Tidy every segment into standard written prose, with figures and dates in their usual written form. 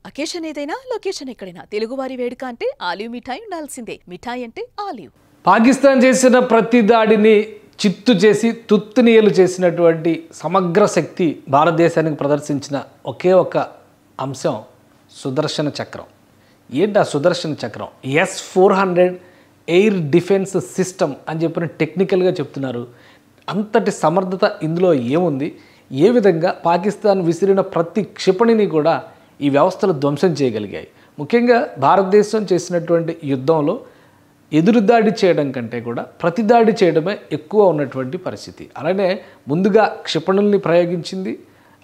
Occasion ఏదైనా location ఎక్కడైనా తెలుగువారి వేడుక అంటే ఆలివ్ మిఠాయి ఉండాల్సిందే. మిఠాయి అంటే ఆలివ్. పాకిస్తాన్ చేసిన ప్రతి దాడిని చిత్తు చేసి తుత్తునియలు చేసినటువంటి సమగ్ర శక్తి భారతదేశానికి ప్రదర్శించిన ఒకే ఒక అంశం సుదర్శన చక్రం. ఏంటి ఆ సుదర్శన చక్రం? S-400 ఎయిర్ డిఫెన్స్ సిస్టమ్ అని చెప్పిన టెక్నికల్గా చెప్తున్నారు. అంతటి సమర్థత ఇందులో ఏముంది? ఏ విధంగా పాకిస్తాన్ విసిరిన ప్రతి క్షిపణిని కూడా ఈ వ్యవస్థలు ధ్వంసం చేయగలిగాయి? ముఖ్యంగా భారతదేశం చేసినటువంటి యుద్ధంలో ఎదురుదాడి చేయడం కంటే కూడా ప్రతిదాడి చేయడమే ఎక్కువ ఉన్నటువంటి పరిస్థితి. అలానే ముందుగా క్షిపణుల్ని ప్రయోగించింది,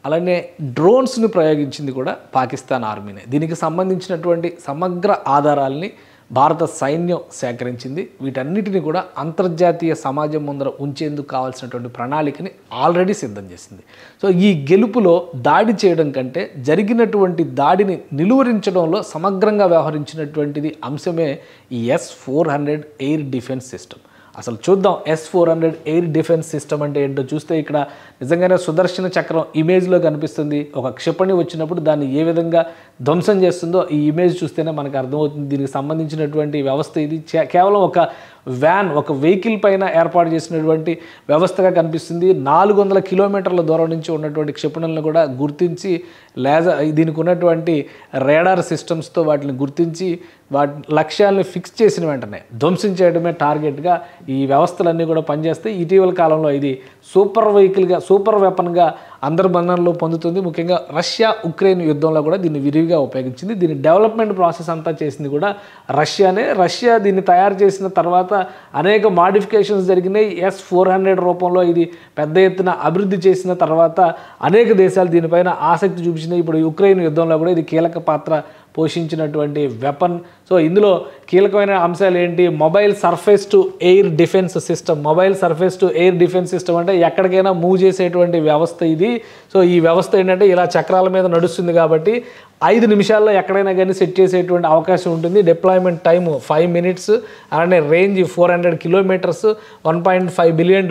అలానే డ్రోన్స్ని ప్రయోగించింది కూడా పాకిస్తాన్ ఆర్మీనే. దీనికి సంబంధించినటువంటి సమగ్ర ఆధారాలని భారత సైన్యం సేకరించింది. వీటన్నిటిని కూడా అంతర్జాతీయ సమాజం ముందర ఉంచేందుకు కావాల్సినటువంటి ప్రణాళికని ఆల్రెడీ సిద్ధం చేసింది. సో ఈ గెలుపులో దాడి చేయడం కంటే జరిగినటువంటి దాడిని నిలువరించడంలో సమగ్రంగా వ్యవహరించినటువంటిది అంశమే ఈ S-400 ఎయిర్ డిఫెన్స్ సిస్టమ్. అసలు చూద్దాం S-400 ఎయిర్ డిఫెన్స్ సిస్టమ్ అంటే ఏంటో. చూస్తే ఇక్కడ నిజంగానే సుదర్శన చక్రం ఇమేజ్లో కనిపిస్తుంది. ఒక క్షిపణి వచ్చినప్పుడు దాన్ని ఏ విధంగా ధ్వంసం చేస్తుందో ఈ ఇమేజ్ చూస్తేనే మనకు అర్థమవుతుంది. దీనికి సంబంధించినటువంటి వ్యవస్థ ఇది కేవలం ఒక వ్యాన్, ఒక వెహికల్ పైన ఏర్పాటు చేసినటువంటి వ్యవస్థగా కనిపిస్తుంది. 400 కిలోమీటర్ల దూరం నుంచి ఉన్నటువంటి క్షిపణులను కూడా గుర్తించి దీనికి ఉన్నటువంటి రేడార్ సిస్టమ్స్తో వాటిని గుర్తించి వాటి లక్ష్యాలను ఫిక్స్ చేసిన వెంటనే ధ్వంసం చేయడమే టార్గెట్గా ఈ వ్యవస్థలన్నీ కూడా పనిచేస్తాయి. ఇటీవల కాలంలో ఇది సూపర్ వెపన్గా అందరి బంధనలో పొందుతుంది. ముఖ్యంగా రష్యా ఉక్రెయిన్ యుద్ధంలో కూడా దీన్ని విరివిగా ఉపయోగించింది. దీని డెవలప్మెంట్ ప్రాసెస్ అంతా చేసింది కూడా రష్యానే. రష్యా దీన్ని తయారు చేసిన తర్వాత అనేక మాడిఫికేషన్స్ జరిగినాయి. S-400 రూపంలో ఇది పెద్ద ఎత్తున అభివృద్ధి చేసిన తర్వాత అనేక దేశాలు దీనిపైన ఆసక్తి చూపించినాయి. ఇప్పుడు ఉక్రెయిన్ యుద్ధంలో కూడా ఇది కీలక పాత్ర పోషించినటువంటి వెపన్. సో ఇందులో కీలకమైన అంశాలు ఏంటి? Mobile surface to air defence system. Mobile surface to air defence system అంటే ఎక్కడికైనా మూవ్ చేసేటువంటి వ్యవస్థ ఇది. సో ఈ వ్యవస్థ ఏంటంటే ఇలా చక్రాల మీద నడుస్తుంది కాబట్టి 5 నిమిషాల్లో ఎక్కడైనా కానీ సెట్ చేసేటువంటి అవకాశం ఉంటుంది. డిప్లాయ్మెంట్ టైము 5 మినిట్స్, అలానే range 400 kilometres, $1.5 billion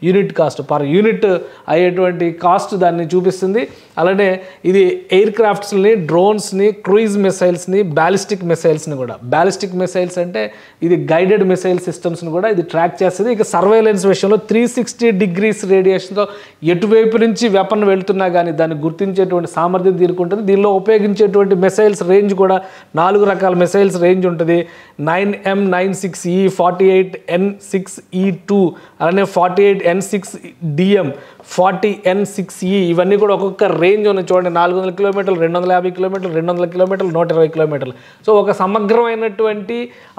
unit cost, per unit అయ్యేటువంటి కాస్ట్ దాన్ని చూపిస్తుంది. అలానే ఇది ఎయిర్ క్రాఫ్ట్స్ని, డ్రోన్స్ని, క్రూయిజ్ మిసైల్స్ని, బ్యాలిస్టిక్ మిసైల్స్ని కూడా. బ్యాలిస్టిక్ మిసైల్స్ అంటే ఇది గైడెడ్ మిసైల్ సిస్టమ్స్ని కూడా ఇది ట్రాక్ చేస్తుంది. ఇక సర్వేలెన్స్ విషయంలో 360 డిగ్రీస్ రేడియేషన్తో ఎటువైపు నుంచి వెపన్ వెళ్తున్నా కానీ దాన్ని గుర్తించేటువంటి సామర్థ్యం దీనికి ఉంటుంది. దీనిలో ఉపయోగించేటువంటి మిసైల్స్ రేంజ్ కూడా 4 రకాల మిసైల్స్ రేంజ్ ఉంటుంది. 9M96E, 48N6E2, అలానే 48N6DM, 40N6E, ఇవన్నీ కూడా ఒక్కొక్క రేంజ్ ఉన్నాయి చూడండి. 400 కిలోమీటర్లు, 250 కిలోమీటర్లు, 200 కిలోమీటర్లు, 120 కిలోమీటర్లు. సో ఒక సమగ్రమైనటువంటి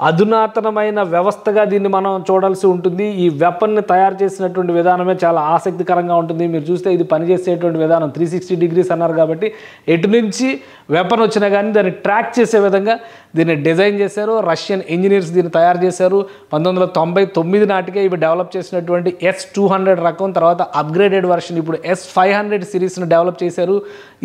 అధునాతనమైన వ్యవస్థగా దీన్ని మనం చూడాల్సి ఉంటుంది. ఈ వెపన్ని తయారు చేసినటువంటి విధానమే చాలా ఆసక్తికరంగా ఉంటుంది. మీరు చూస్తే ఇది పనిచేసేటువంటి విధానం 360 డిగ్రీస్ అన్నారు కాబట్టి ఎటు నుంచి వెపన్ వచ్చినా కానీ దాన్ని ట్రాక్ చేసే విధంగా దీన్ని డిజైన్ చేశారు. రష్యన్ ఇంజనీర్స్ దీన్ని తయారు చేశారు. 1999 నాటికే ఇవి డెవలప్ చేసినటువంటి S-200 రకం, తర్వాత అప్గ్రేడెడ్ వర్షన్ ఇప్పుడు S-500 సిరీస్ను డెవలప్ చేశారు.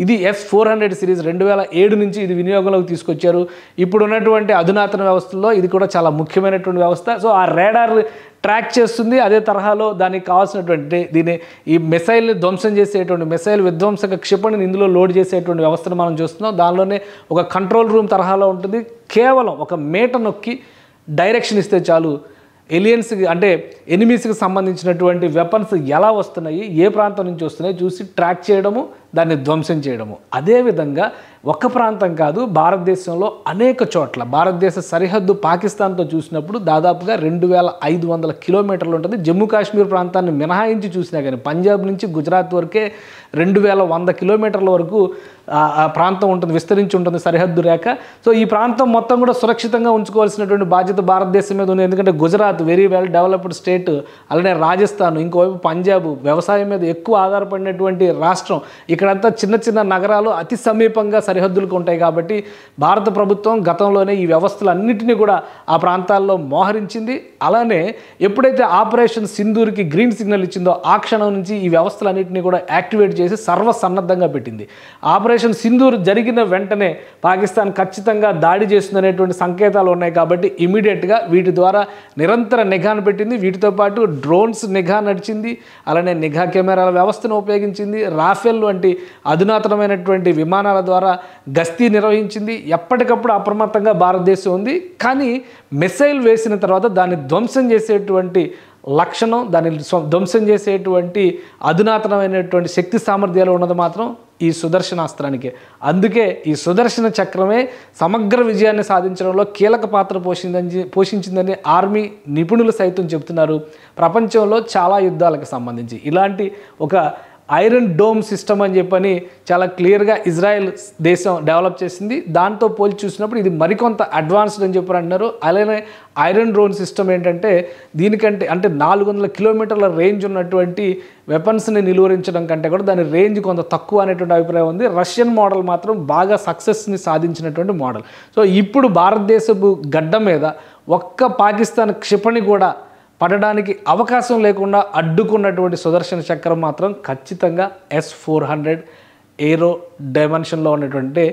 ఇది S-400 సిరీస్ 2007 నుంచి ఇది వినియోగంలోకి తీసుకొచ్చారు. ఇప్పుడు ఉన్నటువంటి అధునాతన వ్యవస్థల్లో ఇది కూడా చాలా ముఖ్యమైనటువంటి వ్యవస్థ. సో ఆ రేడార్ ట్రాక్ చేస్తుంది. అదే తరహాలో దానికి కావాల్సినటువంటి ఈ మిసైల్ని ధ్వంసం చేసేటువంటి మిసైల్ విధ్వంసక క్షిపణిని ఇందులో లోడ్ చేసేటువంటి వ్యవస్థను మనం చూస్తున్నాం. దానిలోనే ఒక కంట్రోల్ రూమ్ తరహాలో ఉంటుంది. కేవలం ఒక మేట నొక్కి డైరెక్షన్ ఇస్తే చాలు ఎలియన్స్కి అంటే ఎనిమీస్కి సంబంధించినటువంటి వెపన్స్ ఎలా వస్తున్నాయి, ఏ ప్రాంతం నుంచి వస్తున్నాయి చూసి ట్రాక్ చేయడము, దాన్ని ధ్వంసం చేయడము. అదేవిధంగా ఒక్క ప్రాంతం కాదు, భారతదేశంలో అనేక చోట్ల భారతదేశ సరిహద్దు పాకిస్తాన్తో చూసినప్పుడు దాదాపుగా 2500 కిలోమీటర్లు ఉంటుంది. జమ్మూ కాశ్మీర్ ప్రాంతాన్ని మినహాయించి చూసినా కానీ పంజాబ్ నుంచి గుజరాత్ వరకే 2100 కిలోమీటర్ల వరకు ఆ ప్రాంతం ఉంటుంది, విస్తరించి ఉంటుంది సరిహద్దు రేఖ. సో ఈ ప్రాంతం మొత్తం కూడా సురక్షితంగా ఉంచుకోవాల్సినటువంటి బాధ్యత భారతదేశం మీద ఉంది. ఎందుకంటే Gujarat very well developed state, అలానే రాజస్థాన్, ఇంకోవైపు పంజాబ్ వ్యవసాయం మీద ఎక్కువ ఆధారపడినటువంటి రాష్ట్రం. ఇక్కడంతా చిన్న చిన్న నగరాలు అతి సమీపంగా సరిహద్దులకు ఉంటాయి కాబట్టి భారత ప్రభుత్వం గతంలోనే ఈ వ్యవస్థలన్నింటినీ కూడా ఆ ప్రాంతాల్లో మోహరించింది. అలానే ఎప్పుడైతే ఆపరేషన్ సింధూర్కి గ్రీన్ సిగ్నల్ ఇచ్చిందో ఆ క్షణం నుంచి ఈ వ్యవస్థలన్నింటినీ కూడా యాక్టివేట్ చేసి సర్వసన్నద్ధంగా పెట్టింది. ఆపరేషన్ సింధూర్ జరిగిన వెంటనే పాకిస్తాన్ ఖచ్చితంగా దాడి చేస్తుందనేటువంటి సంకేతాలు ఉన్నాయి కాబట్టి ఇమీడియట్గా వీటి ద్వారా నిరంతర నిఘాను పెట్టింది. వీటితో పాటు డ్రోన్స్ నిఘా నడిచింది, అలానే నిఘా కెమెరాల వ్యవస్థను ఉపయోగించింది. రాఫెల్ వంటి ఉన్నటువంటి అధునాతనమైనటువంటి విమానాల ద్వారా గస్తీ నిర్వహించింది. ఎప్పటికప్పుడు అప్రమత్తంగా భారతదేశం ఉంది. కానీ మిసైల్ వేసిన తర్వాత దాన్ని ధ్వంసం చేసేటువంటి లక్షణం, దాన్ని ధ్వంసం చేసేటువంటి అధునాతనమైనటువంటి శక్తి సామర్థ్యాలు ఉన్నది మాత్రం ఈ సుదర్శనాస్త్రానికే. అందుకే ఈ సుదర్శన చక్రమే సమగ్ర విజయాన్ని సాధించడంలో కీలక పాత్ర పోషించిందని ఆర్మీ నిపుణులు సైతం చెబుతున్నారు. ప్రపంచంలో చాలా యుద్ధాలకు సంబంధించి ఇలాంటి ఒక ఐరన్ డోమ్ సిస్టమ్ అని చెప్పని చాలా క్లియర్గా ఇజ్రాయెల్ దేశం డెవలప్ చేసింది. దాంతో పోల్చి చూసినప్పుడు ఇది మరికొంత అడ్వాన్స్డ్ అని చెప్పి అంటున్నారు. అలానే ఐరన్ డ్రోన్ సిస్టమ్ ఏంటంటే దీనికంటే అంటే 400 కిలోమీటర్ల రేంజ్ ఉన్నటువంటి వెపన్స్ని నిలువరించడం కంటే కూడా దాని రేంజ్ కొంత తక్కువ అనేటువంటి అభిప్రాయం ఉంది. రష్యన్ మోడల్ మాత్రం బాగా సక్సెస్ని సాధించినటువంటి మోడల్. సో ఇప్పుడు భారతదేశపు గడ్డ మీద ఒక్క పాకిస్తాన్ క్షిపణి కూడా పడడానికి అవకాశం లేకుండా అడ్డుకున్నటువంటి సుదర్శన చక్రం మాత్రం ఖచ్చితంగా S-400 ఏరో డైమెన్షన్లో ఉన్నటువంటి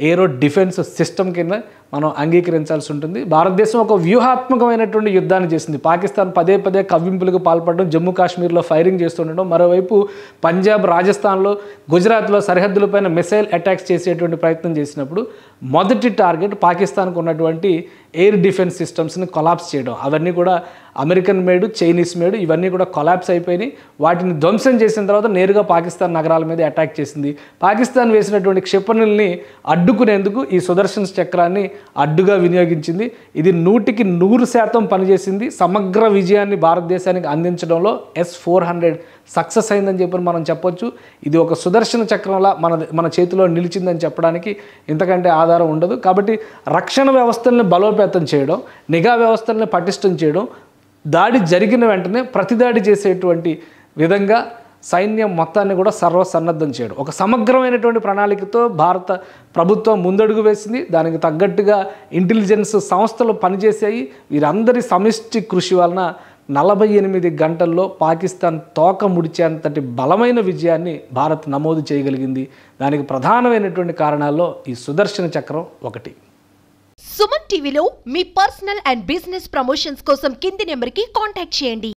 ఏరో డిఫెన్స్ సిస్టమ్ కింద మనం అంగీకరించాల్సి ఉంటుంది. భారతదేశం ఒక వ్యూహాత్మకమైనటువంటి యుద్ధాన్ని చేసింది. పాకిస్తాన్ పదే పదే కవ్వింపులకు పాల్పడడం, జమ్మూ కాశ్మీర్లో ఫైరింగ్ చేస్తుండడం, మరోవైపు పంజాబ్, రాజస్థాన్లో, గుజరాత్లో సరిహద్దులపైన మిసైల్ అటాక్స్ చేసేటువంటి ప్రయత్నం చేసినప్పుడు మొదటి టార్గెట్ పాకిస్తాన్కు ఉన్నటువంటి ఎయిర్ డిఫెన్స్ సిస్టమ్స్ని కొలాప్స్ చేయడం. అవన్నీ కూడా అమెరికన్ మేడ్, చైనీస్ మేడ్, ఇవన్నీ కూడా కొలాప్స్ అయిపోయినాయి. వాటిని ధ్వంసం చేసిన తర్వాత నేరుగా పాకిస్తాన్ నగరాల మీద అటాక్ చేసింది. పాకిస్తాన్ వేసినటువంటి క్షిపణుల్ని అడ్డుకునేందుకు ఈ సుదర్శన చక్రాన్ని అడ్డుగా వినియోగించింది. ఇది 100% పనిచేసింది. సమగ్ర విజయాన్ని భారతదేశానికి అందించడంలో S-400 సక్సెస్ అయిందని చెప్పి మనం చెప్పొచ్చు. ఇది ఒక సుదర్శన చక్రంలా మన చేతిలో నిలిచిందని చెప్పడానికి ఇంతకంటే ఆధారం ఉండదు. కాబట్టి రక్షణ వ్యవస్థల్ని బలోపేతం చేయడం, నిఘా వ్యవస్థల్ని పటిష్టం చేయడం, దాడి జరిగిన వెంటనే ప్రతిదాడి చేసేటువంటి విధంగా సైన్యం మొత్తాన్ని కూడా సర్వసన్నద్ధం చేయడం, ఒక సమగ్రమైనటువంటి ప్రణాళికతో భారత ప్రభుత్వం ముందడుగు వేసింది. దానికి తగ్గట్టుగా ఇంటెలిజెన్స్ సంస్థలు పనిచేసాయి. వీరందరి సమిష్టి కృషి వలన 48 గంటల్లో పాకిస్తాన్ తోక ముడిచేంతటి బలమైన విజయాన్ని భారత్ నమోదు చేయగలిగింది. దానికి ప్రధానమైనటువంటి కారణాల్లో ఈ సుదర్శన చక్రం ఒకటి. సుమన్ టీవీలో మీ పర్సనల్ అండ్ బిజినెస్ ప్రమోషన్స్ కోసం కింది నెంబర్కి కాంటాక్ట్ చేయండి.